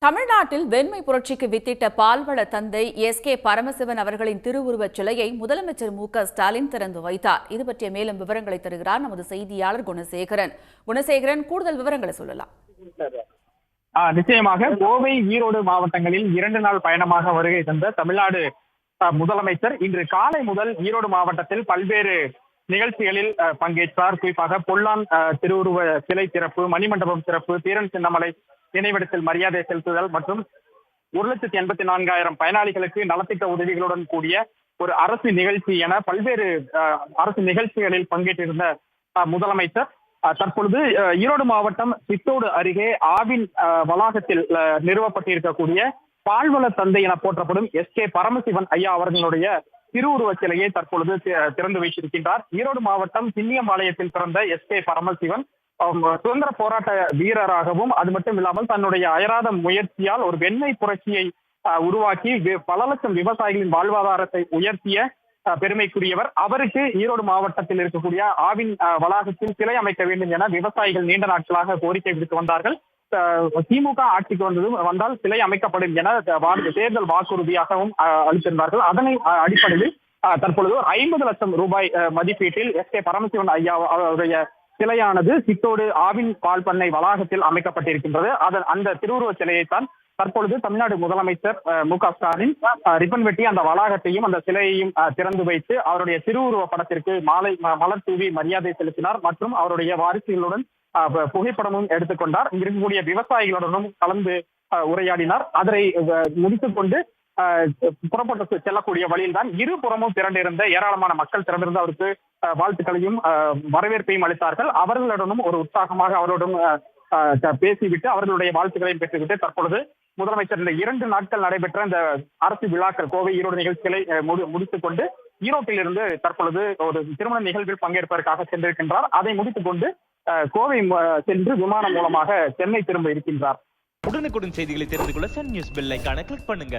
தமிழ்நாட்டில் வெண்மை புரட்சிக்கு வித்திட்ட பால்வள தந்தை எஸ்.கே. பரமசிவன் அவர்களின் திருவுருவச் சிலையை முதலமைச்சர் மு.க.ஸ்டாலின் திறந்து வைத்தார். இது பற்றிய மேலும் விவரங்களை தருகிறார் நமது செய்தியாளர் குணசேகரன். கூடுதல் விவரங்களை சொல்லலாம். நிச்சயமாக கோவை, ஈரோடு மாவட்டங்களில் 2 நாள் பயணமாக வருகை தந்த தமிழ்நாடு முதலமைச்சர் இன்று காலை முதல் ஈரோடு மாவட்டத்தில் பல்வேறு நிகழ்ச்சிகளில் பங்கேற்றார். குறிப்பாக பொல்லான் திருவுருவ சிலை திறப்பு, மணிமண்டபம் திறப்பு, தீரன் சின்னமலை நினைவிடத்தில் மரியாதை செலுத்துதல் மற்றும் 1,84,000 பயனாளிகளுக்கு நலத்திட்ட உதவிகளுடன் கூடிய ஒரு அரசு நிகழ்ச்சி என பல்வேறு அரசு நிகழ்ச்சிகளில் பங்கேற்றிருந்த முதலமைச்சர் தற்பொழுது ஈரோடு மாவட்டம் சித்தோடு அருகே ஆவின் வளாகத்தில் நிறுவப்பட்டிருக்கக்கூடிய பால்வள தந்தை என போற்றப்படும் எஸ்.கே. பரமசிவன் ஐயா அவர்களுடைய திருவுருவ சிலையை தற்பொழுது திறந்து வைத்திருக்கின்றார். ஈரோடு மாவட்டம் சின்னியம்பாளையத்தில் பிறந்த எஸ்.கே. பரமசிவன் சுதந்திர போராட்ட வீரராகவும், அது மட்டும் இல்லாமல் தன்னுடைய அயராத முயற்சியால் ஒரு வெண்மை புரட்சியை உருவாக்கி பல லட்சம் விவசாயிகளின் வாழ்வாதாரத்தை உயர்த்திய பெருமைக்குரியவர். அவருக்கு ஈரோடு மாவட்டத்தில் இருக்கக்கூடிய ஆவின் வளாகத்தில் சிலை அமைக்க வேண்டும் என விவசாயிகள் நீண்ட நாட்களாக கோரிக்கை விடுத்து வந்தார்கள். திமுக ஆட்சிக்கு வந்தால் சிலை அமைக்கப்படும் என தேர்தல் வாக்குறுதியாகவும் அளித்திருந்தார்கள். அதனை அடிப்படையில் தற்பொழுது 50 லட்சம் ரூபாய் மதிப்பீட்டில் எஸ்.கே. பரமசிவன் ஐயா அவருடைய சிலையானது சித்தோடு ஆவின் பால் பண்ணை வளாகத்தில் அமைக்கப்பட்டிருக்கின்றது. அந்த திருவுருவ சிலையைத்தான் தற்பொழுது தமிழ்நாடு முதலமைச்சர் மு.க.ஸ்டாலின் ரிப்பன் வெட்டி அந்த வளாகத்தையும் அந்த சிலையையும் திறந்து வைத்து அவருடைய திருவுருவ படத்திற்கு மலர் தூவி மரியாதை செலுத்தினார். மற்றும் அவருடைய வாரிசுகளுடன் புகைப்படமும் எடுத்துக்கொண்டார். இருக்கக்கூடிய விவசாயிகளுடனும் கலந்து உரையாடினார். அதனை முடித்துக் கொண்டு புறப்பட்டு செல்லக்கூடிய வழியில் தான் இருபுறமும் திரண்டிருந்த ஏராளமான மக்கள் திரண்டிருந்த அவருக்கு வாழ்த்துக்களையும் வரவேற்பையும் அளித்தார்கள். அவர்களுடனும் ஒரு உற்சாகமாக அவருடன் பேசிவிட்டு அவர்களுடைய வாழ்த்துக்களையும் பெற்றுவிட்டு தற்பொழுது முதலமைச்சர் இந்த 2 நாட்கள் நடைபெற்ற இந்த அரசு விழாக்கள், கோவை, ஈரோடு நிகழ்ச்சிகளை முடித்துக் கொண்டு ஈரோட்டில் இருந்து தற்பொழுது ஒரு திருமண நிகழ்வில் பங்கேற்பதற்காக சென்றிருக்கின்றார். அதை முடித்துக் கொண்டு கோவை சென்று விமானம் மூலமாக சென்னை திரும்ப இருக்கின்றார். உடனுக்குடன் செய்திகளை தெரிந்து கொள்ள சன் நியூஸ் பெல் ஐகானை கிளிக் பண்ணுங்க.